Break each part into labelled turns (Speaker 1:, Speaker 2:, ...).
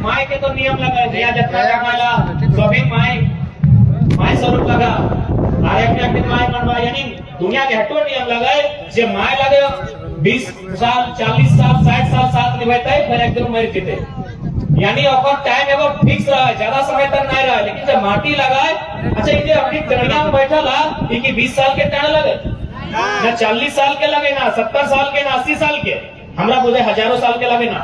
Speaker 1: My के तो नियम लगा दिया जितना कमाला सभी माय स्वरूप लगा आरे एक माय मनवा यानी दुनिया के हटो नियम लगाए जे माय लगे 20 साल 40 साल 60 साल साथ निभाता है फिर एक दिन मर जीते यानी ओकर टाइम एगो फिक्स रहा है ज्यादा समय तक नहीं रहा लेकिन जब माटी लगाए अच्छा ये अपनी टड़िया में बैठा ला कि 20 साल के टाइम लगे ना 40 साल के लगे ना 70 साल के ना 80 साल के हमरा बुझे हजारों साल के लगे ना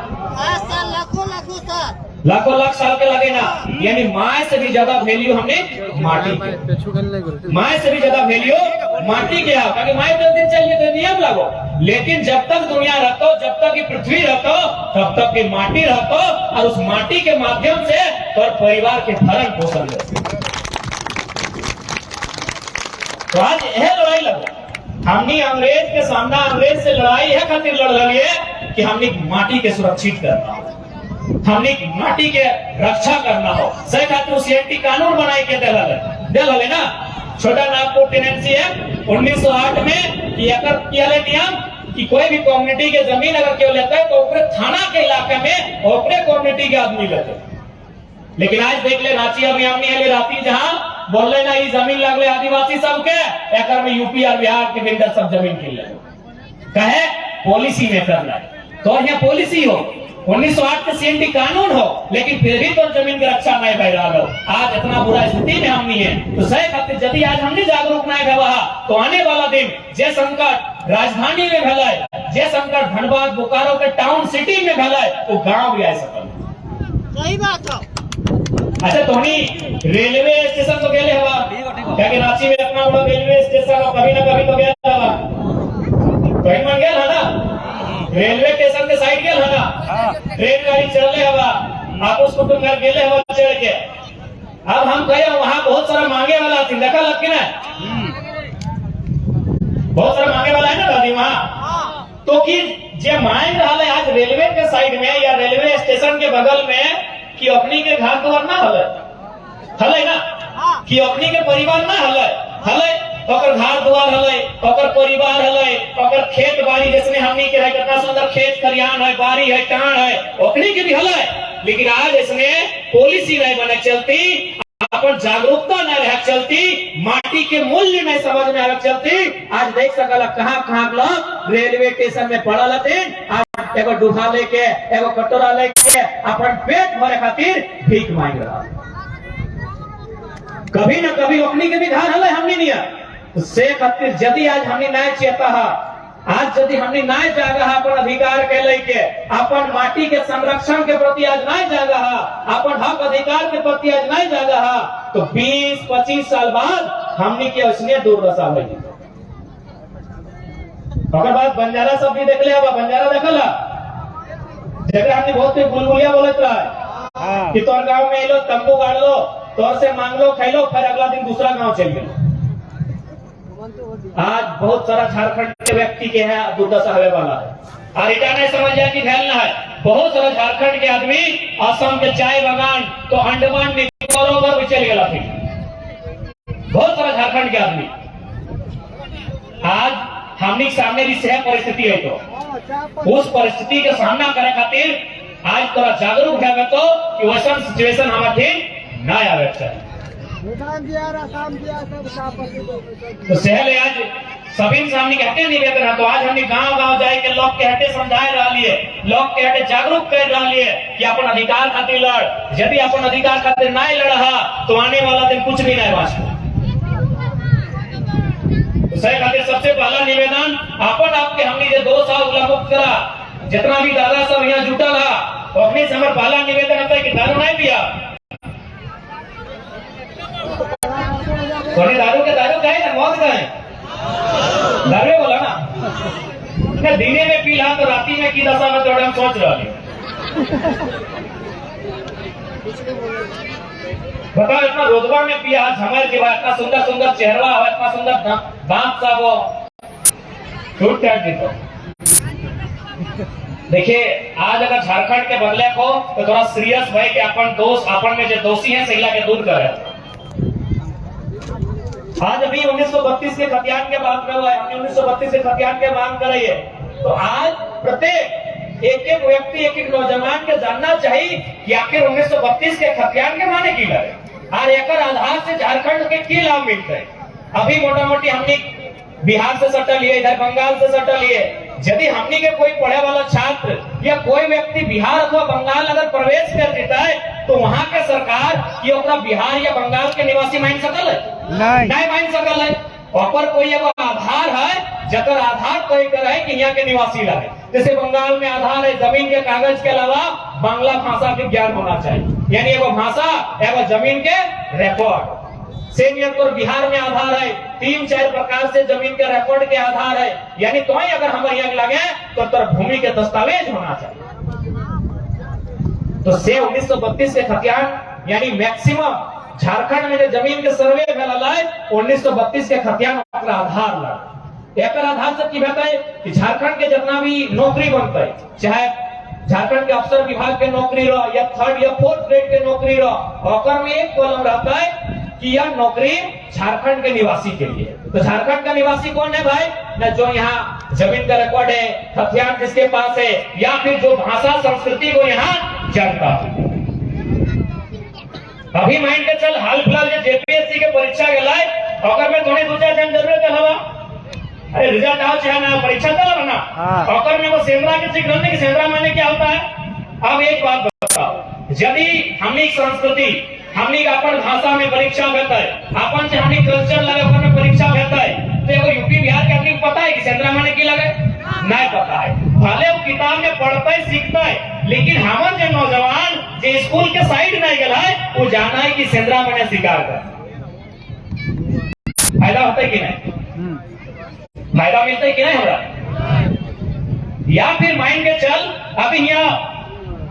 Speaker 1: लाखों लाख साल के लगे ना यानी माय से भी ज्यादा वैल्यू हमने माटी के माय से भी ज्यादा वैल्यू माटी के है क्योंकि माय 10 दिन चाहिए तो नियम लगो लेकिन जब तक दुनिया रहतो जब तक ये पृथ्वी रहतो तब तक की माटी रहतो और उस माटी के माध्यम से तो परिवार के भरण पोषण तो आज यह लड़ाई लगो हमने अंग्रेज के सामना अंग्रेज से लड़ाई है खातिर लड़ रही है कि हमने माटी के सुरक्षित करना हो हमने माटी के रक्षा करना हो सही खातिर सीएनटी कानून बनाए के दिल हले ना छोटा नागपुर टेनेंसी है 1908 में किया नियम कि कोई भी कम्युनिटी के जमीन अगर केवल लेता है तो ऊपर थाना के इलाके में ऊपरे कम्युनिटी के आदमी लेते लेकिन आज देख ले रांची अभियान में राती जहां बोल रहे ना ये जमीन लगले आदिवासी सबके एक में यूपी और बिहार के बिल्डर सब जमीन के ले कहे पॉलिसी में करना है तो यहाँ पॉलिसी हो 1908 के सीएनटी कानून हो लेकिन फिर भी तो जमीन की रक्षा नहीं कर रहा हो आज इतना बुरा स्थिति में हम नहीं है तो सही खातिर यदि आज हमने जागरूक नहीं रहा तो आने वाला दिन जे संकट राजधानी में भला जे संकट धनबाद बोकारो के टाउन सिटी में भला तो गांव भी आ सकता
Speaker 2: सही बात है
Speaker 1: अच्छा तो रेलवे स्टेशन तो गए हवा क्या रांची में इतना बड़ा रेलवे स्टेशन और कभी ना कभी तो गया हवा कहीं मन गया ना रेलवे स्टेशन के साइड गया ना रेलगाड़ी चल रहे हवा आप उसको तुम घर गेले हवा चढ़ के अब हम कहे वहां बहुत सारा मांगे वाला थी देखा लग के ना बहुत सारा मांगे वाला है ना दादी वहां तो कि जे मांग रहा है आज रेलवे के साइड में या रेलवे स्टेशन के बगल में कि अपनी के घर द्वार ना हले ना कि अपनी के परिवार ना हले ओकर घर द्वार हले ओकर परिवार हले ओकर खेत बाड़ी जिसने हमनी के है कितना सुंदर खेत खलिहान है बाड़ी है टाण है ओकनी के भी हले लेकिन आज इसने पॉलिसी नहीं बने चलती अपन जागरूकता नहीं रह चलती माटी के मूल्य नहीं समझ में आ चलती आज देख सकला कहां लोग रेलवे स्टेशन में पड़ा रहते आज एगो डूहा लेके एगो कटोरा लेके अपन पेट भरे खातिर भीख मांग रहा कभी न कभी अपनी के भी घर हले हमनी नहीं से खातिर यदि आज हमने नहीं चेता आज यदि हमने नहीं जागा अपन अधिकार के लेके अपन माटी के संरक्षण के प्रति आज नहीं जागा अपन हक अधिकार के प्रति आज नहीं जागा तो 20-25 साल बाद हमने के उसने दुर्दशा हुई अगर बात बंजारा सब भी देख ले बंजारा देखला जगह हमने बहुत बुलबुलिया बोलत रहा कि तोर गांव में लो तंबू गाड़ लो तोर से मांग लो खाई लो फिर अगला दिन दूसरा गांव चल गए आज बहुत सारा झारखंड के व्यक्ति के है दुर्दशा होने वाला है और इटा नहीं समझ जाए कि फैलना है बहुत सारा झारखंड के आदमी असम के चाय बागान तो अंडमान निकोबार में चल गया बहुत सारा झारखंड के आदमी आज हमने सामने भी सह परिस्थिति है तो उस परिस्थिति के सामना करे खातिर आज थोड़ा जागरूक है तो कि वैसा सिचुएशन हमारे ना आवे चाहिए तो सहले आज सभी सामने के हटे निवेदन है तो आज हमने गांव जाए के लोग के हटे समझाए रहा लिए लोग के हटे जागरूक कर रहा लिए कि अपन अधिकार खातिर लड़ यदि अपन अधिकार खातिर नहीं लड़ा तो आने वाला दिन कुछ भी नहीं वास्ता तो सही खातिर सबसे पहला निवेदन अपन आपके हमने जो 2 साल मुक्त करा जितना भी दादा सब यहाँ जुटा रहा तो अपने से हमारा पहला निवेदन होता है कि दारू नहीं पिया दारू का है ना मौत का है दारू बोला ना दिने में पी रहा तो राती में की दशा में थोड़ा हम सोच रहा बताओ इतना रोजगार में पिया झमर के बाद इतना सुंदर सुंदर चेहरा हो इतना सुंदर दांत सा वो टूट टाट तो देखिए आज अगर झारखंड के बदले को तो थोड़ा सीरियस भाई कि अपन दोस्त अपन में जो दोषी है सही के दूर करे आज अभी 1932 के खतियान के बात कर रहा है हमने 1932 के खतियान के मांग कराई है तो आज प्रत्येक एक एक व्यक्ति एक एक नौजवान के जानना चाहिए कि आखिर 1932 के खतियान के माने की लड़े और एक आधार से झारखंड के की लाभ मिलते है। अभी मोटा मोटी हमने बिहार से सट्टा लिए, इधर बंगाल से सट्टा लिए। यदि हमने के कोई पढ़े वाला छात्र या कोई व्यक्ति बिहार अथवा बंगाल अगर प्रवेश कर देता है तो वहाँ के सरकार ये ओकरा बिहार या बंगाल के निवासी मान सकल है? नहीं मान सकल है। और कोई एगो आधार है जकर आधार तय करे है कि यहाँ के निवासी रहे। जैसे बंगाल में आधार है जमीन के कागज के अलावा बांग्ला भाषा के ज्ञान होना चाहिए, यानी एगो भाषा एगो जमीन के रिकॉर्ड। सेम पर बिहार में आधार है 3-4 प्रकार से जमीन के रिकॉर्ड के आधार है, यानी तो ही अगर हमारे यहाँ लगे तो तर भूमि के दस्तावेज होना चाहिए। तो से 1932 के खतियान यानी मैक्सिमम झारखंड में जो जमीन के सर्वे भेल है 1932 के खतियान आधार लग। एक आधार से की बताए कि झारखंड के जितना भी नौकरी बनता है, चाहे झारखंड के अफसर विभाग के नौकरी रहो या 3rd या 4th ग्रेड के नौकरी रहो, और में एक कॉलम रहता है कि यह नौकरी झारखंड के निवासी के लिए। तो झारखंड का निवासी कौन है भाई? न जो यहाँ जमीन का रिकॉर्ड है, खतियान जिसके पास है, या फिर जो भाषा संस्कृति को यहाँ जानता है। अभी माइंड के चल हाल फिलहाल जेपीएससी के परीक्षा गया अगर में थोड़ी 2-4 दिन जरूरत हवा अरे रिजल्ट आओ चाहे ना परीक्षा चला ना और में वो सेंद्रा के सिग्नल की सेंद्रा माने क्या होता है। अब एक बात बताओ, यदि हमनी संस्कृति हमनी अपन भाषा में परीक्षा होता है, अपन से हमनी कल्चर लगे अपन में परीक्षा होता है, तो एगो यूपी बिहार के आदमी पता है कि सेंद्रा माने की लगे? नहीं पता है। भले वो किताब में पढ़ता है सीखता है, लेकिन हमारे जो नौजवान जो स्कूल के साइड नहीं गया है वो जाना है कि सेंद्रा माने शिकार कर। फायदा होता है कि नहीं? फायदा मिलता है कि नहीं हमरा? या फिर माइंड के चल अभी यहाँ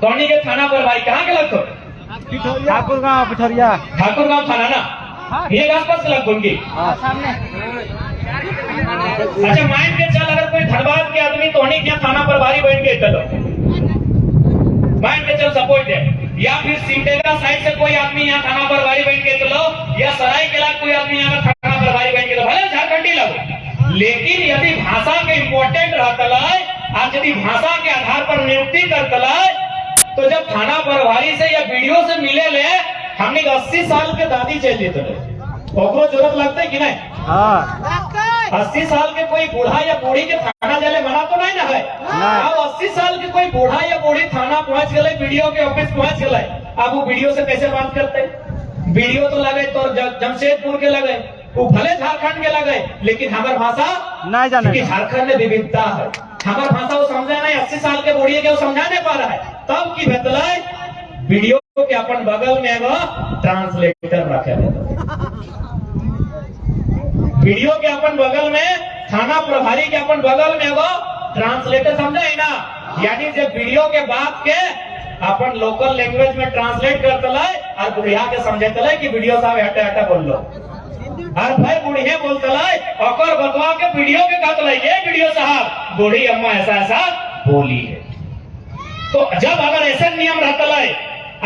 Speaker 1: टोनी के थाना पर भाई कहाँ के लगते?
Speaker 2: ठाकुरगांव पिठरिया,
Speaker 1: ठाकुरगांव थाना ना, ये आसपास के लग उनकी। अच्छा माइंड के चल अगर कोई धनबाद के आदमी टोनी के थाना पर भारी बैठ के चलो माइंड के चल सपोर्ट है, या फिर सिमडेगा साइड से कोई आदमी यहाँ थाना पर भारी बैठ के चलो, या सरायकेला कोई आदमी यहाँ थाना पर भारी बैठ के चलो, भले झारखंडी लगो, लेकिन यदि भाषा के इम्पोर्टेंट रहता है और यदि भाषा के आधार पर नियुक्ति करता है तो जब थाना प्रभारी से या वीडियो से मिले ले हमने 80 साल के दादी चल जेते ओकरो जरूरत लगता है कि नहीं? 80 साल के कोई बूढ़ा या बूढ़ी के थाना जाले मना तो नहीं ना है। अब 80 साल के कोई बूढ़ा या बूढ़ी थाना पहुंच गए, वीडियो के ऑफिस पहुंच गए, अब वो वीडियो से कैसे बात करते? वीडियो तो लगे तो जमशेदपुर के लगे, वो भले झारखंड के लगे, लेकिन हमारे भाषा नहीं जाने कि झारखंड में विविधता है, हमारे भाषा वो समझा नहीं। 80 साल के बूढ़ी के वो समझा नहीं पा रहा है, तब की बतलाए वीडियो के अपन बगल में एगो ट्रांसलेटर रखे, वीडियो के अपन बगल में थाना प्रभारी के अपन बगल में एगो ट्रांसलेटर समझा है ना, यानी जब वीडियो के बात के अपन लोकल लैंग्वेज में ट्रांसलेट करता है और बुढ़िया के समझता है कि वीडियो साहब हटे हटे बोल लो, और भाई बुढ़िया बोलता है और बतवा के वीडियो के कहता है वीडियो साहब बूढ़ी अम्मा ऐसा ऐसा बोली है। तो जब अगर ऐसा नियम रहता है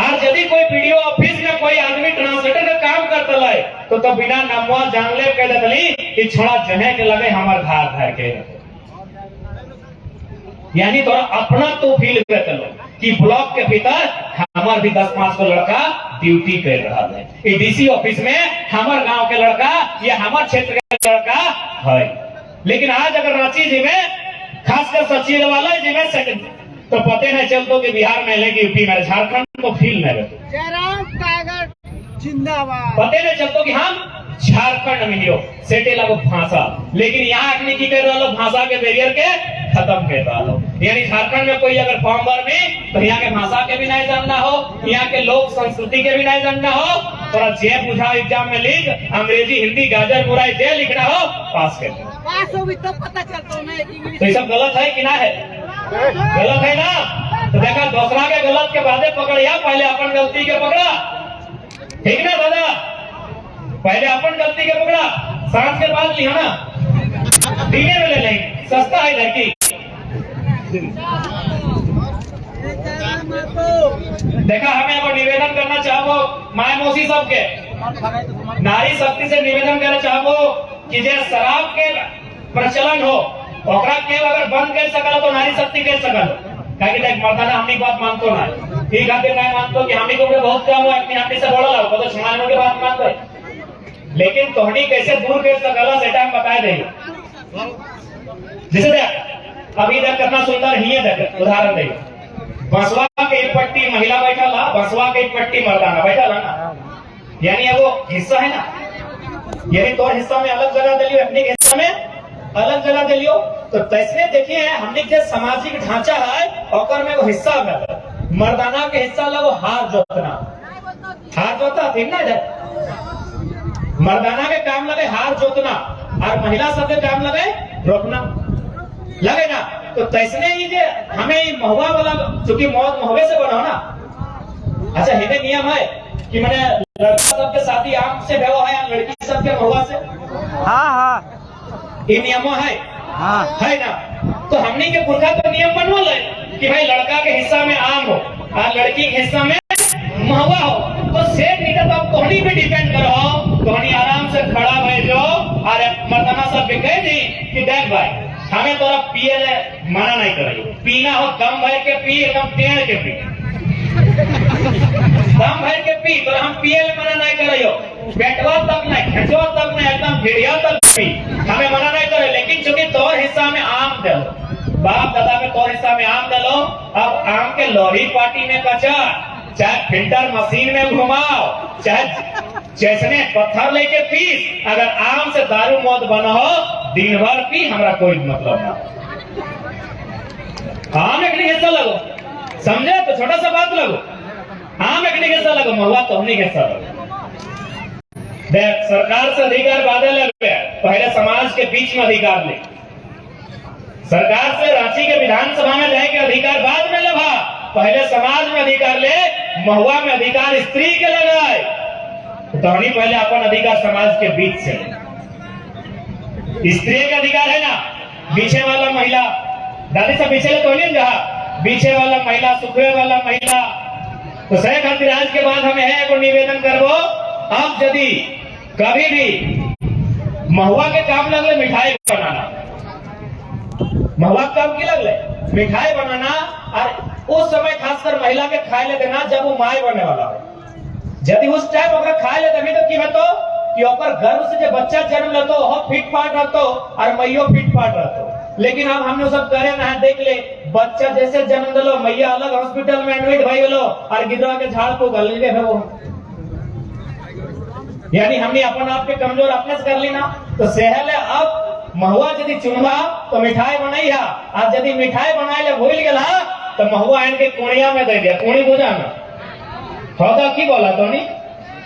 Speaker 1: और यदि कोई वीडियो ऑफिस में कोई आदमी ट्रांसलेटर का काम करता है तो बिना नमवा जान ले कह देती कि छोड़ा जने के लगे हमारे घर के, यानी थोड़ा अपना तो फील कर चलो कि ब्लॉक के भीतर हमारे भी 10-5 को लड़का ड्यूटी कर रहा है, डीसी ऑफिस में हमारे गांव के लड़का या हमारे क्षेत्र के लड़का है। लेकिन आज अगर रांची जी में खासकर सचिव वाला जी में सेकंड तो पते नहीं चलतो कि बिहार में लेगी यूपी में, झारखंड को फील नहीं रहते,
Speaker 2: जिंदाबाद
Speaker 1: पते नहीं चलतो कि हम झारखंड में लियो सेटे लगो भाषा, लेकिन यहाँ आदमी की कर रहा भाषा के बैरियर के खत्म कर रहा हो। यानी झारखंड में कोई अगर फॉर्म भर में तो यहाँ के भाषा के भी नहीं जानना हो, यहाँ के लोक संस्कृति के भी नहीं जानना हो, थोड़ा जे बुझा एग्जाम में लिख अंग्रेजी हिंदी गाजर बुराई जे लिखना हो पास कर
Speaker 2: पास हो भी तब पता चलता है।
Speaker 1: तो ये सब गलत है कि ना है? गलत है ना? तो देखा दूसरा के गलत के बाद पकड़िया, पहले अपन गलती के पकड़ा, ठीक ना दादा? पहले अपन गलती के पकड़ा, सांस के बाद लिया ना, दीने में ले लेंगे, सस्ता है लड़की। देखा हमें अब निवेदन करना चाहो माय मौसी सबके, नारी शक्ति से निवेदन करना चाहो कि जे शराब के प्रचलन हो ओकरा के अगर बंद कर सकल तो नारी शक्ति कर सकल, क्या देख मर्दाना हमनी बात मानतो ना ठीक है मैं मानतो कि हमनी को बहुत काम हुआ अपनी हमनी से बड़ा लागो तो सुनाने के बात मानतो लेकिन तोहनी कैसे दूर कर सकला सेटा हम बता देंगे जैसे देख अभी देख कितना सुंदर ही है देख उदाहरण दे बसवा के एक पट्टी महिला बैठा ला बसवा के एक पट्टी मर्दाना बैठा ला ना यानी वो हिस्सा है ना यानी तोर हिस्सा में अलग जगह दे लियो अपने हिस्सा में अलग जगह दे लियो तो तैसने देखिए हमने जो सामाजिक ढांचा है ओकर में वो हिस्सा में मर्दाना के हिस्सा ला वो हार जोतना ठीक ना मर्दाना के काम लगे हार जोतना और महिला सब के काम लगे रोकना लगे ना तो तैसने ही जे हमें महुआ वाला चूंकि मौत महुए से बना ना अच्छा हिंदे नियम है कि मैंने लड़का सबके शादी आम से व्यवहार है लड़की सबके महुआ से ये नियम है ना तो हमने के पुरखा तो नियम बनवल है कि भाई लड़का के हिस्सा में आम हो और लड़की के हिस्सा में महुआ हो तो सेठ निकल तो आप तोहनी पे डिपेंड करो तोहनी आराम से खड़ा भय जो और मर्दाना सब के कह दी कि देख भाई हमें तोरा पिए ले मना नहीं करियो पीना हो कम भर के पी एकदम टेढ़ के पी कम भर के पी तो हम पिए ले मना नहीं करियो बेटवा तक नहीं खेचवा तक नहीं एकदम भिड़िया तक पी हमें मना नहीं करे लेकिन चूंकि तोर हिस्सा में आम दे बाप दादा के तोर हिस्सा में आम दे लो अब आम के लोरी पार्टी में कचा चाहे फिल्टर मशीन में घुमाओ चाहे जैसने पत्थर लेके पीस अगर आम से दारू मौत बना हो दिन भर पी हमारा कोई मतलब ना आम एक हिस्सा लगो समझे तो छोटा सा बात लगो आम एक हिस्सा लगो महुआ तो हमने हिस्सा लगो देख सरकार से अधिकार बाधे लगे पहले समाज के बीच में अधिकार ले सरकार से रांची के विधानसभा में जाए के अधिकार बाद में लगा पहले समाज में अधिकार ले महुआ में अधिकार स्त्री के लगाए तो हमने पहले अपन अधिकार समाज के बीच से स्त्री का अधिकार है ना पीछे वाला महिला दादी से पीछे तो नहीं जहाँ पीछे वाला महिला सुखवे वाला महिला तो सह खातिर आज के बाद हमें है को निवेदन करबो अब यदि कभी भी महुआ के काम लगले मिठाई बनाना महुआ काम की लगले मिठाई बनाना और उस समय खासकर महिला के खाए ले देना जब वो माय बने वाला है यदि उस टाइम अगर खाए ले तभी तो की बतो कि ओकर गर्भ से जो बच्चा जन्म लेतो हो फिट फाट रहतो और मैयो फिट फाट रहतो लेकिन अब हमने सब करे ना देख ले बच्चा जैसे जन्म दिलो मैया अलग हॉस्पिटल में एडमिट भई गेलो और गिदवा के झाड़ को गल ले है वो यानी हमने अपन आप के कमजोर अपने से कर ली ना तो सहले अब महुआ यदि चुनवा तो मिठाई बनाई है आज यदि मिठाई बनाए ले भूल गेला तो महुआ इनके कुड़िया में दे दिया कुड़ी बुझा ना होगा की बोला तो नहीं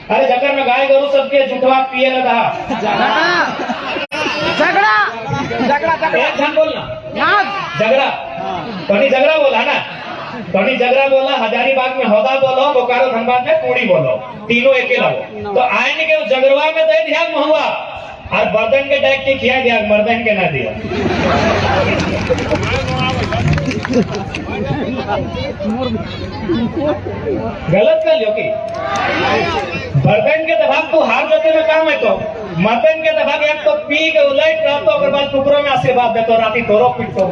Speaker 1: अरे जगर में गाय गोरू सबके जुटवा पिए लगा झगड़ा एक जन बोलना झगड़ा तोनी झगड़ा बोला ना तोनी झगड़ा बोला हजारीबाग में होगा बोलो बोकारो धनबाद में कुड़ी बोलो तीनों एक लगो तो आयन के झगड़वा में दे दिया महुआ और बर्तन के डाक के खिया दिया मर्दन के ना दिया गलत कर लियो की बर्तन के दबाव तो हार जोते में काम है तो मर्दन के दबाव एक तो पी के उलट रहा तो अगर बाद टुकड़ों में आशीर्वाद दे तो राती तोरो पीट तो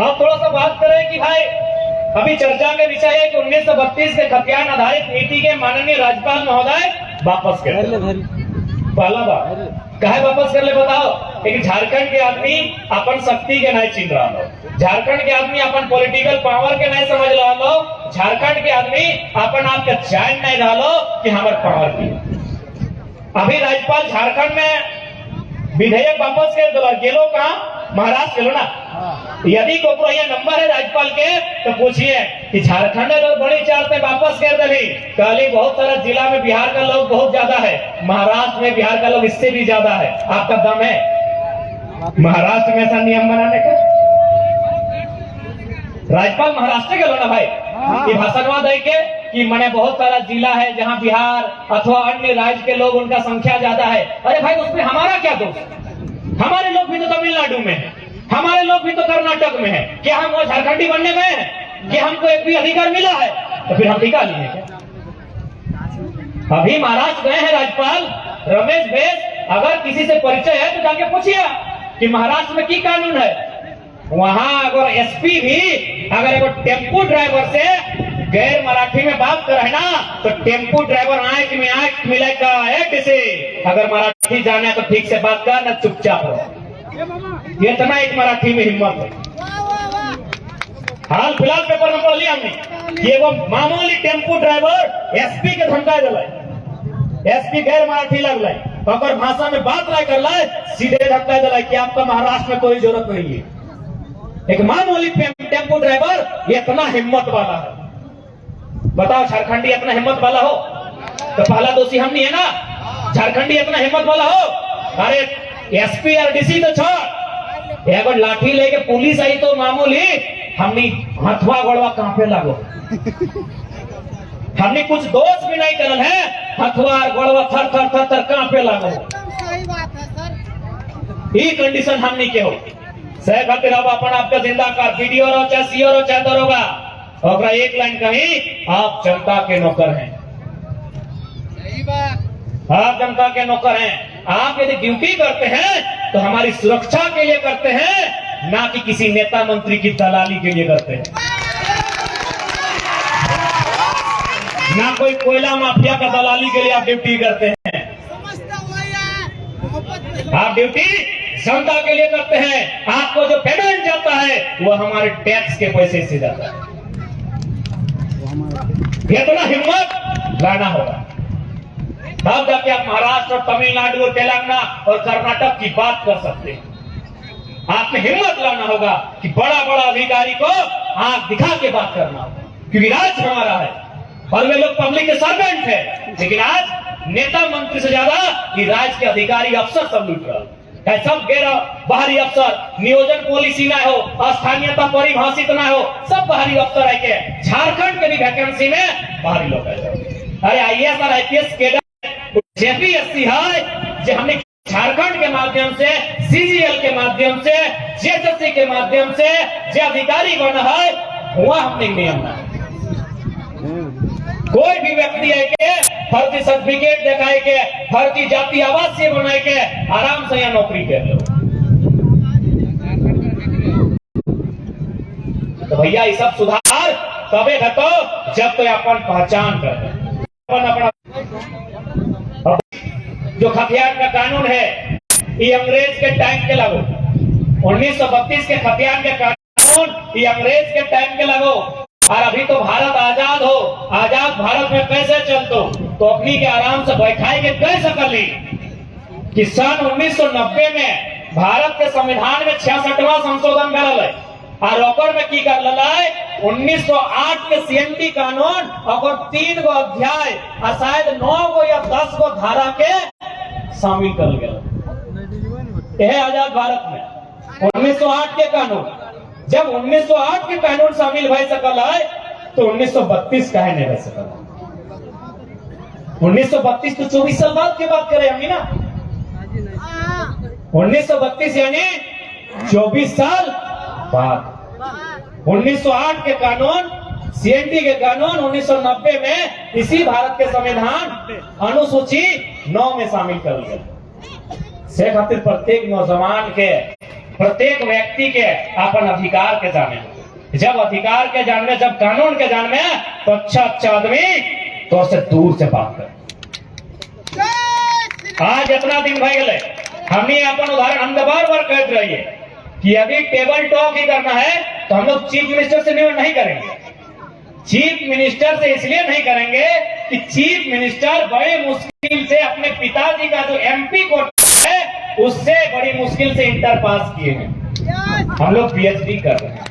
Speaker 1: अब थोड़ा सा बात करें कि भाई अभी चर्चा में विषय है कि 1932 के खतियान आधारित नीति के माननीय राज्यपाल महोदय वापस कर पहला बात कहे वापस कर ले बताओ लेकिन झारखंड के आदमी अपन शक्ति के नहीं चिन्ह रहा लो झारखंड के आदमी अपन पॉलिटिकल पावर के नहीं समझ रहा लो झारखंड के आदमी अपन आप के चैन नहीं रहा लो कि हमारे पावर की अभी राज्यपाल झारखंड में विधेयक वापस कर दो गेलो कहा महाराष्ट्र गेलो ना यदि को ये नंबर है राज्यपाल के तो पूछिए कि झारखंड लोग बड़ी चार पे वापस कर दे कल बहुत सारा जिला में बिहार का लोग बहुत ज्यादा है महाराष्ट्र में बिहार का लोग इससे भी ज्यादा है आपका दम है महाराष्ट्र में ऐसा नियम बनाने का राज्यपाल महाराष्ट्र के लो ना भाई ये भाषणवा दे के कि मैंने बहुत सारा जिला है जहां बिहार अथवा अन्य राज्य के लोग उनका संख्या ज्यादा है अरे भाई उसमें हमारा क्या दोष हमारे लोग भी तो तमिलनाडु में है हमारे लोग भी तो कर्नाटक में है क्या हम वो झारखंडी बनने गए हैं कि हमको एक भी अधिकार मिला है तो फिर हम टिका लिए क्या अभी महाराष्ट्र गए हैं राज्यपाल रमेश बेस अगर किसी से परिचय है तो जाके पूछिए कि महाराष्ट्र में की कानून है, वहां अगर एसपी भी अगर एक टेम्पो ड्राइवर से गैर मराठी में बात करे ना, तो टेम्पो ड्राइवर आंख में आंख मिलाएगा, से अगर मराठी जाने तो ठीक से बात कर, ना चुपचाप रहो। इतना एक मराठी में हिम्मत है। हाल फिलहाल पेपर में पढ़ लिया हमने कि वो मामूली टेम्पो ड्राइवर एसपी के धमका दिला, एसपी गैर मराठी लगल, अगर भाषा में बात नहीं कर ला, सीधे धक्का दिला कि आपका महाराष्ट्र में कोई जरूरत नहीं है। एक मामूली टेम्पो ड्राइवर इतना हिम्मत वाला है। बताओ झारखंडी इतना हिम्मत वाला हो तो पहला दोषी हम नहीं है ना। झारखंडी इतना हिम्मत वाला हो, अरे एसपी और डीसी तो छोड़, अगर लाठी लेके पुलिस आई तो मामूली हमने हथवा गोड़वा कांपे लागो। हमने कुछ दोष भी नहीं करल है, हथवा गोड़वा थर थर थर थर कांपे लागो।
Speaker 2: सही बात है सर।
Speaker 1: ये कंडीशन हमने के हो सह खातिर अब अपन आपका जिंदा कर वीडियो रहो चाहे सीओ रहो चाहे दरोगा, और एक लाइन कही, आप जनता के नौकर हैं।
Speaker 2: सही बात।
Speaker 1: आप जनता के नौकर हैं। आप यदि ड्यूटी करते हैं तो हमारी सुरक्षा के लिए करते हैं, ना कि किसी नेता मंत्री की दलाली के लिए करते हैं, ना कोई कोयला माफिया का दलाली के लिए आप ड्यूटी करते हैं। आप ड्यूटी जनता के लिए करते हैं। आपको जो पेमेंट जाता है वो हमारे टैक्स के पैसे से जाता है। इतना हिम्मत लाना होगा, तब जाके आप महाराष्ट्र और तमिलनाडु और तेलंगाना और कर्नाटक की बात कर सकते हैं। आपने हिम्मत लाना होगा कि बड़ा बड़ा अधिकारी को आंख दिखा के बात करना होगा, क्योंकि राज्य हमारा है और वे लोग पब्लिक के सर्वेंट है। लेकिन आज नेता मंत्री से ज्यादा ये राज्य के अधिकारी अफसर सब लूट रहा है। सब गैर बाहरी अफसर, नियोजन पॉलिसी ना हो, स्थानीयता परिभाषित ना हो, सब बाहरी अफसर है के झारखंड के भी वैकेंसी में बाहरी लोग है। अरे आईएएस और आईपीएस कैडर जेपीएससी है जो हमने झारखंड के माध्यम से, सीजीएल के माध्यम से, जेएसएससी के माध्यम से जो अधिकारी बना है, वह हमने नियम ना। कोई भी व्यक्ति है के फर्जी सर्टिफिकेट दिखाए के, फर्जी जाति आवासीय बनाए के आराम से यहाँ नौकरी कर लो। तो भैया ये सब सुधार तबे घटो जब तो अपन पहचान कर अपना जो खतियान का कानून है, ये अंग्रेज के टाइम के लागू। 1932 के खतियान के कानून ये अंग्रेज के टाइम के लागू। और अभी तो भारत आजाद हो, आजाद भारत में कैसे चलतो तो अपनी के आराम से बैठाए के कैसे कर ली कि सन 1990 में भारत के संविधान में 66वां संशोधन करल है, और ओकर में की कर है 1908 के सीएनटी कानून और 3 गो अध्याय और शायद 9 गो या 10 गो धारा के शामिल कर गया। यह आजाद भारत में 1908 के कानून, जब 1908 के कानून शामिल भाई सकल है तो 1932 काहे नहीं रह सकल। 1932 तो 24 साल बाद की बात करें हम ना। 1932 यानी 24 साल बाद। 1908 के कानून, सीएनटी के कानून 1990 में इसी भारत के संविधान अनुसूची 9 में शामिल कर लिया। से खातिर प्रत्येक नौजवान के, प्रत्येक व्यक्ति के अपन अधिकार के जाने, जब अधिकार के जानवे, जब कानून के जानवे तो अच्छा आदमी तो उससे दूर से बात कर। आज इतना दिन भाई गए, हमने अपन उदाहरण हम बार बार कहते रहिए कि यदि टेबल टॉक ही करना है तो हम लोग चीफ मिनिस्टर से नहीं करेंगे। चीफ मिनिस्टर से इसलिए नहीं करेंगे कि चीफ मिनिस्टर बड़े मुश्किल से अपने पिताजी का जो एमपी कोटा है उससे बड़ी मुश्किल से इंटर पास किए हैं। हम लोग पीएचडी कर रहे हैं।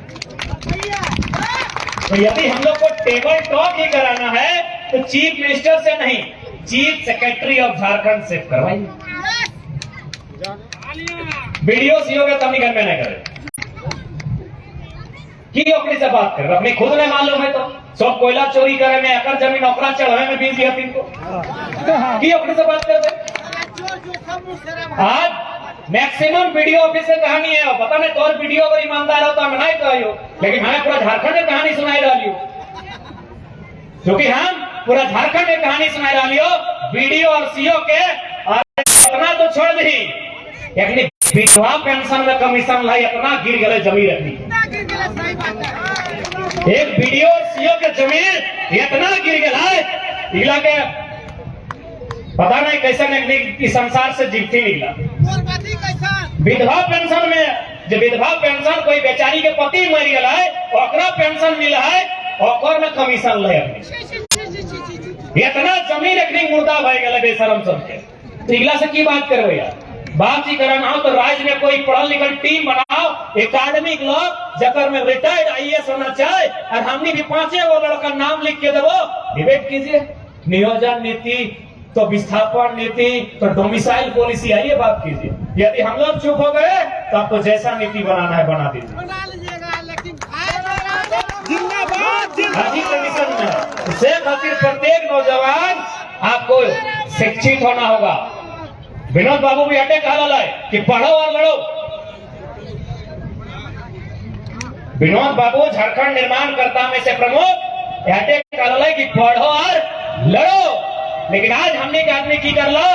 Speaker 1: तो यदि हम लोग को टेबल टॉक ही कराना है तो चीफ मिनिस्टर से नहीं, चीफ सेक्रेटरी ऑफ झारखंड से करवाइए। वीडियो सीओ के तभी घर में नहीं करे की ओकरी से बात कर, अपनी खुद ने मालूम है तो सब कोयला चोरी करे में, अकर जमीन ओकरा चढ़ावे में 20 या 3 को की ओकरी से बात करते। आज मैक्सिमम वीडियो ऑफिस से कहानी है, पता नहीं तो वीडियो अगर ईमानदार हो तो हम नहीं कहो, लेकिन हमें पूरा झारखंड में कहानी सुनाई रही हो, क्योंकि हम पूरा झारखंड में कहानी सुनाई रही हो वीडियो और सीओ के। और इतना तो छोड़ दी, विधवा पेंशन में कमीशन लाई इतना गिर गए जमीन रखनी
Speaker 2: सही बात है।
Speaker 1: एक बीडीओ और सीओ के जमीन इतना गिर गया इला के पता नहीं कैसे इस संसार से जीवती निकला।
Speaker 2: गोरबादी कैसा
Speaker 1: विधवा पेंशन में जब विधवा पेंशन कोई बेचारी के पति मर गया है ओकरा पेंशन मिला है ओकर में कमीशन ले इतना जमीन रखने मुर्दा भाई गए बेशरम सबके तो इगला से की बात करो यार। बात ही कराना हो तो राज्य में कोई पढ़ल लिखल टीम बनाओ एकेडमिक लोग जकर में रिटायर्ड आईएएस होना चाहिए और हमने भी 5 लड़का नाम लिख के देवो डिबेट कीजिए। नियोजन नीति तो विस्थापन नीति तो डोमिसाइल पॉलिसी आइए बात कीजिए। यदि हम लोग चुप हो गए तो आपको जैसा नीति बनाना है बना दीजिए।
Speaker 2: बना लीजिएगा लेकिन
Speaker 1: हाजी कंडीशन में से खातिर प्रत्येक नौजवान आपको शिक्षित होना होगा। विनोद बाबू भी अटैक हाल है कि पढ़ो और लड़ो। विनोद बाबू झारखंड निर्माण कर्ता में से प्रमुख अटैक हाल है कि पढ़ो और लड़ो। लेकिन आज हमने के आदमी की कर लो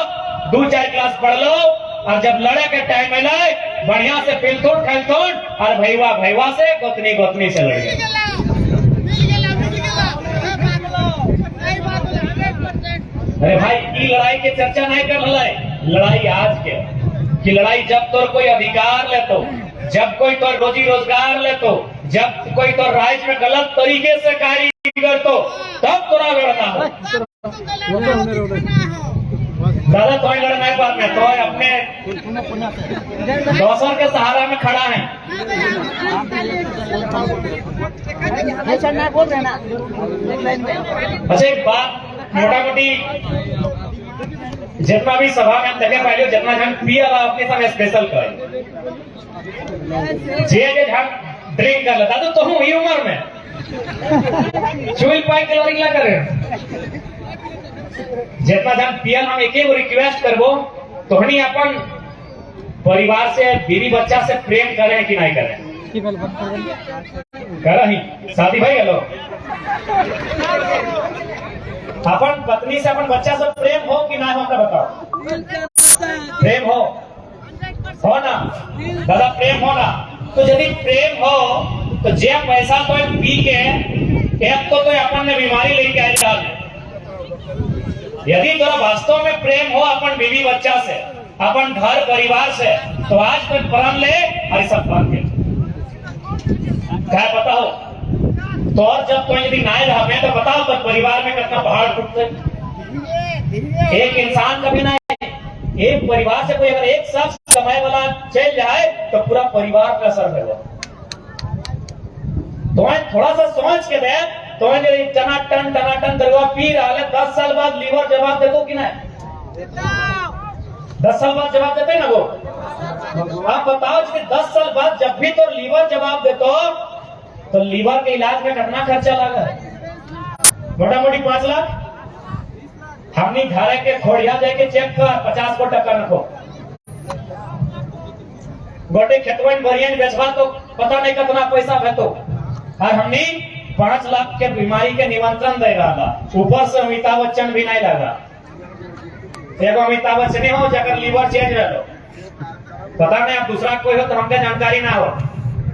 Speaker 1: 2-4 क्लास पढ़ लो और जब लड़े के टाइम में लाए बढ़िया से फिलथुन खैलथुन और भैवा से गोतनी से लड़ गए। अरे भाई की लड़ाई की चर्चा नहीं कर रहा है। लड़ाई आज के कि लड़ाई जब तोर कोई अधिकार ले तो जब कोई तोर रोजी रोजगार ले तो जब कोई तोर राज्य में गलत तरीके से कार्य कर तो तब तोरा लड़ना हो। दादा तो लड़ना है बात में तो अपने दोसर के सहारा में खड़ा है। अच्छा एक बात मोटा मोटी जितना भी सभा में हम देखे पहले जितना जन पिया अपने संग स्पेशल करे जे हम ड्रिंक कर लेता तो हूँ ये उम्र में चुल पाई कैलोरी ला करे जितना जन पिया हम एक रिक्वेस्ट करबो तो हनी अपन परिवार से बीवी बच्चा से प्रेम करें कि नहीं करें करही शादी भाई हेलो अपन पत्नी से अपन बच्चा से प्रेम हो कि ना हो हमरा बताओ। प्रेम हो ना दादा प्रेम हो ना तो यदि प्रेम हो तो जे पैसा तो पी के एक तो अपन में बीमारी लेके आए जा। यदि तोरा वास्तव में प्रेम हो अपन बीवी बच्चा से अपन घर परिवार से तो आज तक प्रण ले और सब बात के क्या पता हो तो और जब कोई यदि नाय रहे तो बताओ तो परिवार में कितना पहाड़ टूटते। एक इंसान कभी ना एक परिवार से कोई अगर एक शख्स कमाए वाला चल जाए तो पूरा परिवार का असर होगा। तो थोड़ा सा सोच के दे तो टनाटन दरवा पी रहा है 10 साल बाद लीवर जवाब दे दो कि नहीं 10 साल बाद जवाब देते ना वो। आप बताओ कि 10 साल बाद जब भी तो लीवर जवाब दे तो लीवर के इलाज में कितना खर्चा लगा मोटा मोटी 5 लाख। हमने घर के खोड़िया जाके चेक कर 50 को टक्का रखो गोटे खेतवन बरियन बेचवा तो पता नहीं कितना पैसा भेतो और हमने 5 लाख के बीमारी के निमंत्रण दे रहा था। ऊपर से अमिताभ बच्चन भी नहीं लगा। एगो अमिताभ बच्चन हो जगह लीवर चेंज रहो पता नहीं आप दूसरा कोई हो तो हमके जानकारी ना हो।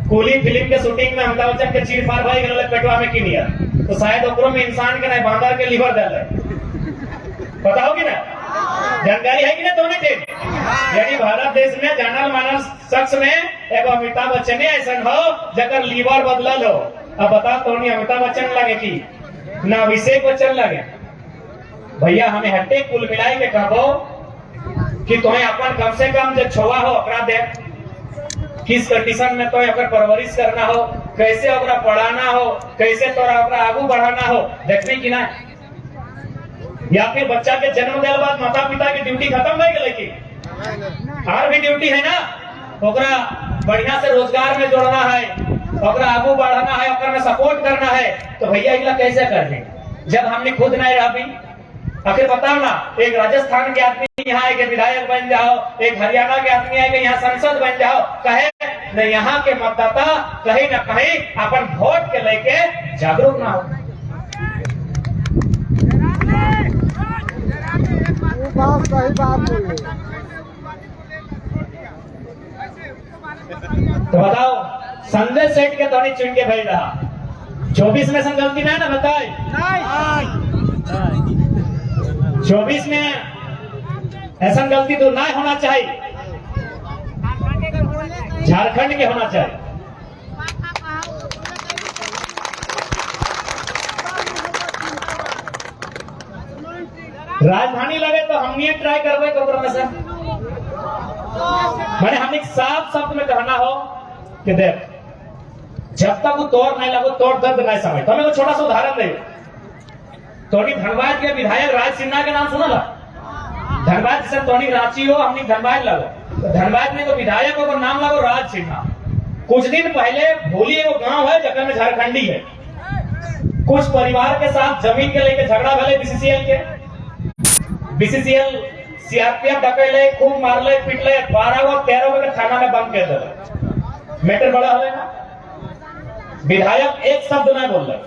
Speaker 1: कूली फिल्म के शूटिंग में अमिताभ बच्चन के चीर फाड़ भाई गए पेटवा में की निया तो शायद ओकरो में इंसान के नहीं बांदर के लीवर दे पता होगी ना जानकारी है कि ना दोनों टीम। यानी भारत देश में जानल मानल शख्स में एगो अमिताभ बच्चन ऐसा हो जगह लीवर बदलल हो। अब बताओ तो अमिताभ बच्चन लगे कि ना अभिषेक बच्चन लगे। भैया हमें हट्टे कुल मिलाई के कहबो कि तुम्हें अपन कम से कम जो छोआ हो अपना देख किस कंडीशन में तो परवरिश करना हो कैसे ओकरा पढ़ाना हो कैसे तोरा ओकरा आगू बढ़ाना हो देखने की ना। या फिर बच्चा के जन्म देने बाद माता पिता की ड्यूटी खत्म नहीं गई कि और भी ड्यूटी है ना ओकरा बढ़िया से रोजगार में जोड़ना है ओकरा आगू बढ़ाना है ओकरा में सपोर्ट करना है। तो भैया इला कैसे कर दे जब हमने खुद नहीं रहा भी। आखिर बताओ ना एक राजस्थान के आदमी यहाँ एक विधायक बन जाओ एक हरियाणा के आदमी है यहाँ संसद बन जाओ कहे न यहाँ के मतदाता कहीं न कहीं अपन वोट के लेके जागरूक ना हो।
Speaker 2: सही बात बोले
Speaker 1: तो बताओ संजय सेठ के तोनी चुन के भेज रहा 24 में सन गलती ना बताए 24 में ऐसा गलती तो ना होना चाहिए, झारखंड के होना चाहिए। राजधानी लगे तो हम ये ट्राई करवे कॉम्प्रोमाइज मैंने हमें साफ शब्द में कहना हो कि देख जब तक वो तोड़ नहीं लगो तोड़ दर्द नहीं समझ। तो मैं वो छोटा सा उदाहरण दे तोड़ी धनबाद के विधायक राज सिन्हा के नाम सुना ला धनबाद जैसे तोड़ी रांची हो हमने धनबाद लगो तो धनबाद में तो विधायक को नाम लगो राज सिन्हा। कुछ दिन पहले भोली एगो गांव है जगह में झारखंडी है, कुछ परिवार के साथ जमीन के लेके झगड़ा भले बीसीसीएल सीआरपीएफ डकैले खूब मारले पीटले 12 और 13 के थाना में बंद कर दिले। मैटर बड़ा है ना, विधायक एक शब्द नहीं बोल रहे।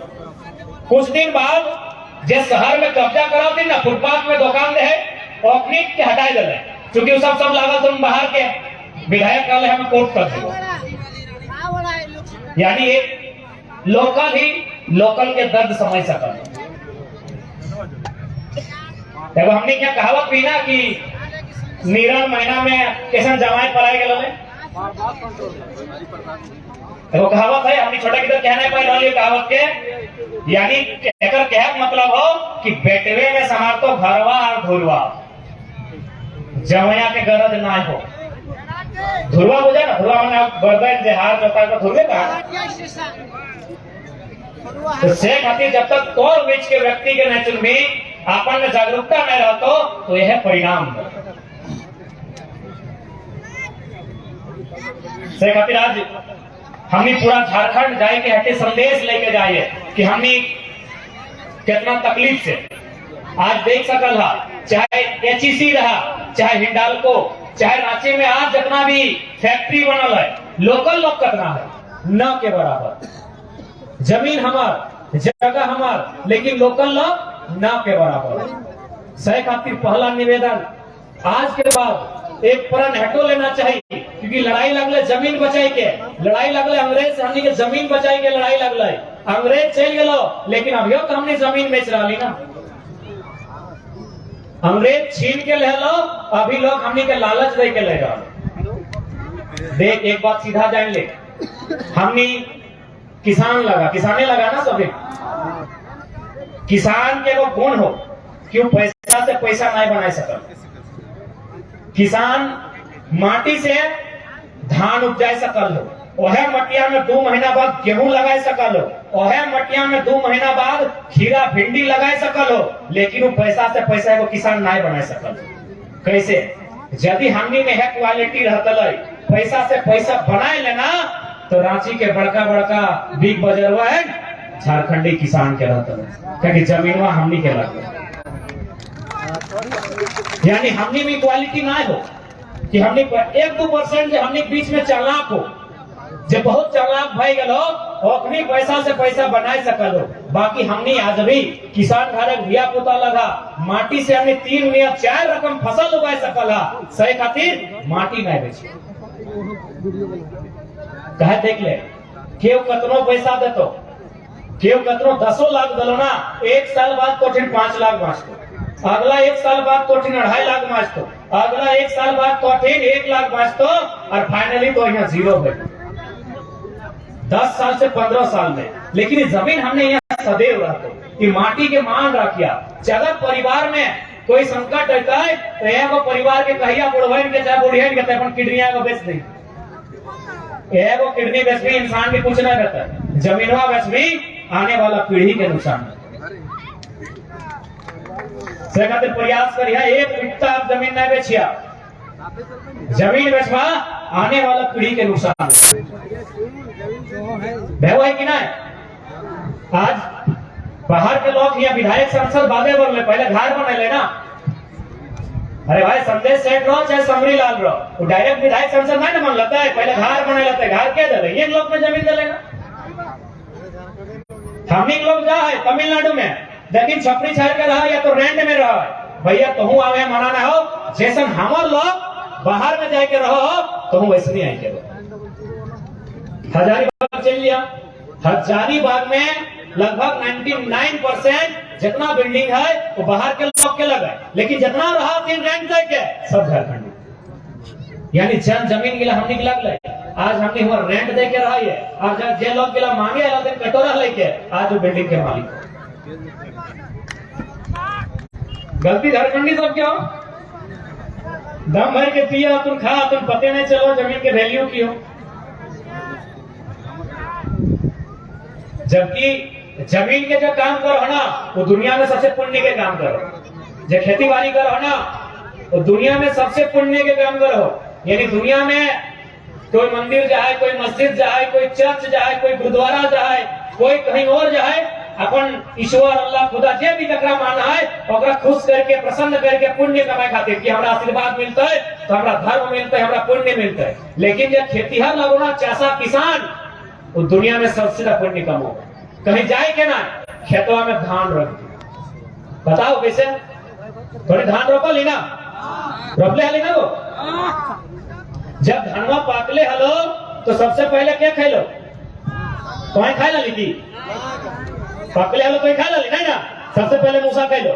Speaker 1: कुछ दिन बाद जे शहर में कब्जा करा थी ना फुटपाथ में दुकान है अपनी के हटाए दिले क्योंकि वो सब लागल तुम बाहर के विधायक काले हमें कोर्ट कर दिया। यानी एक लोकल ही लोकल के दर्द समझ सकल। देखो हमने क्या कहावत भी ना कि नीरण महीना में कैसे जमाई पढ़ाई गए वो कहावत है हमने छोटा किधर कहना पाई कहावत के यानी कह मतलब हो कि बेटवे में समार तो घरवा और धुरवा जवया के गरज ना हो। धुरवा बुझा ना धुरवा मैंने बर्दन जे हार जोता को धुरवे कहा तो से खातिर जब तक तोड़ बीच के व्यक्ति के नेचुर में अपन में जागरूकता नहीं रहतो तो यह परिणाम है। से खातिर आज हमने पूरा झारखंड जाए के हटे संदेश लेके जाए कि हमने कितना तकलीफ से आज देख सकल है, चाहे एचईसी रहा चाहे हिंडाल्को चाहे रांची में आज जितना भी फैक्ट्री बनल है लोकल लोग कितना है न के बराबर। जमीन हमार जगह हमार लेकिन लोकल लोग न के बराबर। सही खातिर पहला निवेदन आज के बाद एक प्रण हटो लेना चाहिए क्योंकि लड़ाई लगले जमीन बचाई के लड़ाई लगले अंग्रेज से हमने के जमीन बचाई के लड़ाई लगले। अंग्रेज चल गलो लेकिन अभियो तो हमने जमीन बेच रही ना। अंग्रेज छीन के ले लो अभी लोग हमने के लालच दे के ले रहा। देख एक बात सीधा जान ले हमने किसान लगा किसाने लगा ना सभी किसान के वो गुण हो क्यों पैसा से पैसा नहीं बना सकता। किसान माटी से धान उपजाए सकल हो वह मटिया में 2 महीना बाद गेहूं लगाए सकल हो वह मटिया में 2 महीना बाद खीरा भिंडी लगाए सकल हो लेकिन वो पैसा से पैसा को किसान नहीं बना सकल। कैसे यदि हमनी में है क्वालिटी रहता पैसा से पैसा बनाए लेना तो रांची के बड़का बड़का बिग बाजारवा है झारखंडी किसान के रहता क्योंकि जमीनवा हमनी के लगे। यानी हमने भी क्वालिटी ना हो कि हमने 1-2% जो हमने बीच में चालाक हो जो बहुत चालाक भाई गलो अपनी पैसा से पैसा बनाए सकल हो। बाकी हमने आज भी किसान घर धिया पुता लगा माटी से हमने 3 या 4 रकम फसल उगाए सकल है सही खातिर माटी नहीं बेची कहे देख ले केव कतनो पैसा देतो केव कतनो 10 लाख दलो ना 1 साल बाद कोठिन 5 लाख बाँचतो अगला 1 साल बाद कोठिन 2.5 लाख बाँचतो अगला 1 साल बाद कोठिन 1 लाख बाँचतो और फाइनली तो यहाँ 0 हो 10 साल से 15 साल में। लेकिन जमीन हमने यहाँ सदैव रहते कि माटी के मान रखिया अगर परिवार में कोई संकट रहता है तो एगो परिवार के कहिया बुढ़वन के चाहे बुढ़ियन के अपन किडनिया को बेच दी एगो किडनी बेच भी इंसान के कुछ नहीं रहता जमीनवा बेच भी आने वाला पीढ़ी के नुकसान से खातिर प्रयास करिया 1 बिट्टा आप जमीन नहीं बेचिया जमीन बेचवा आने वाला पीढ़ी के नुकसान है कि नहीं। आज बाहर के लोग यहाँ विधायक सांसद बादे बोल पहले घर बने ना अरे भाई संदेश सेठ रहो चाहे समरी लाल रहो वो डायरेक्ट विधायक सांसद नहीं मन लेता है पहले घर बने लेते घर क्या दे ये लोग में जमीन दे लेगा। हमने लोग जा है तमिलनाडु में लेकिन छपरी छाड़ के रहा या तो रेंट में रहा है भैया तुम आवे मनाना हो जैसे हमारे लोग बाहर में जाके रहो तो वैसे नहीं आएंगे हजारीबाग चल लिया, हजारीबाग में लगभग 99% जितना बिल्डिंग है वो बाहर के लोग के लगा, लेकिन जितना रहा तीन रेंट दे के सब झारखंड, यानी जन जमीन के लिए हमने लग लगे। आज हमने हुआ रेंट दे के रहा है, और जब जे लोग के लिए मांगे अलग कटोरा लेके आज वो बिल्डिंग के मालिक। गलती झारखंडी सब क्या हो, दम भर के पिया तुम खा, तुम पते नहीं चलो जमीन के वैल्यू की हो। जबकि जमीन के जो काम करो ना वो दुनिया में सबसे पुण्य के काम करो, जो खेती बाड़ी करो ना वो दुनिया में सबसे पुण्य के काम करो। यानी दुनिया में कोई मंदिर जाए, कोई मस्जिद जाए, कोई चर्च जाए, कोई गुरुद्वारा जाए, कोई कहीं और जाए, अपन ईश्वर अल्लाह खुदा जे भी जकरा माना है ओकरा खुश करके प्रसन्न करके पुण्य कमाए खातिर कि हमरा आशीर्वाद मिलता है तो हमरा धर्म मिलता है, हमरा पुण्य मिलता है। लेकिन जब खेतीहर लगोना चासा किसान वो दुनिया में सबसे ज्यादा पुण्य कमो, कहीं जाए के ना खेतवा में धान रख दो। बताओ कैसे थोड़ी धान रोपल ना, रोपले हली ना वो, जब धनवा पाकले हलो तो सबसे पहले क्या खेलो, तुम्हें खाए ला ली, पाकले हलो तो खाए ला ली नहीं ना, सबसे पहले मूसा खेलो,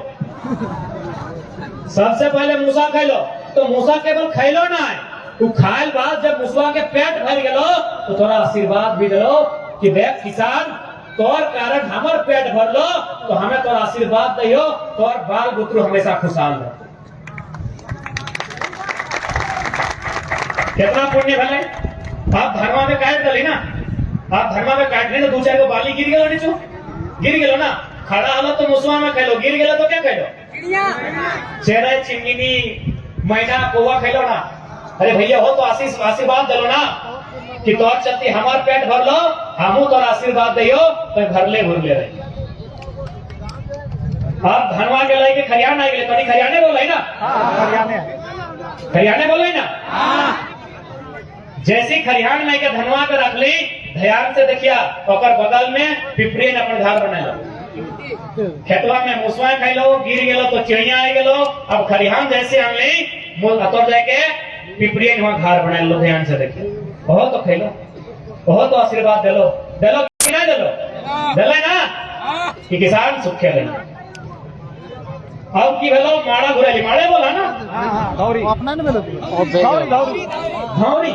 Speaker 1: सबसे पहले मूसा खेलो। तो मूसा केवल खेलो ना है, तू खायल बाद जब मूसा के पेट भर गेलो तो थोड़ा आशीर्वाद भी दो कि देख किसान तोर कारण हमर पेट भर लो तो हमें तोर आशीर्वाद दियो, तोर बाल बुतरू हमेशा खुशहाल रहो। कितना पुण्य भले। आप धर्मा में काट दली ना, आप धर्मा में काटने तो दो चार को बाली गिर गलो नीचो, गिर गेलो ना, खड़ा हलो तो मुसवा में खेलो, गिर गेलो तो क्या खेलो, चेहरे चिंगिनी मैना कौवा खेलो ना। अरे भैया हो तो आशीर्वाद दलो ना कि तोर चलती हमार पेट भर लो, हमू तोर आशीर्वाद दियो तो भरले भरले रही। आप धनवा के लाइके खरियान आ गए, तो खरियाने बोला ना, खरियाने बोला ना। जैसे खरियान में के धनवा के रख ली, ध्यान से देखिया ओकर बगल में पिपरी ने अपन घर बना लो, खेतवा में मुसवा खाइलो, गिर गेलो तो चिड़िया आ गेलो। अब खरियान जैसे हमने मोल अतर जाके पिपरी ने वहां घर बना लो, ध्यान से देखिए। ओहो तो खेलो, ओहो तो आशीर्वाद दिलो, दिलो कि ना दिलो, दिले ना कि किसान सुख खेले। अब की भेलो माड़ा घुरेली, माड़े बोला ना,
Speaker 3: अपना नहीं बोलो,
Speaker 1: धौरी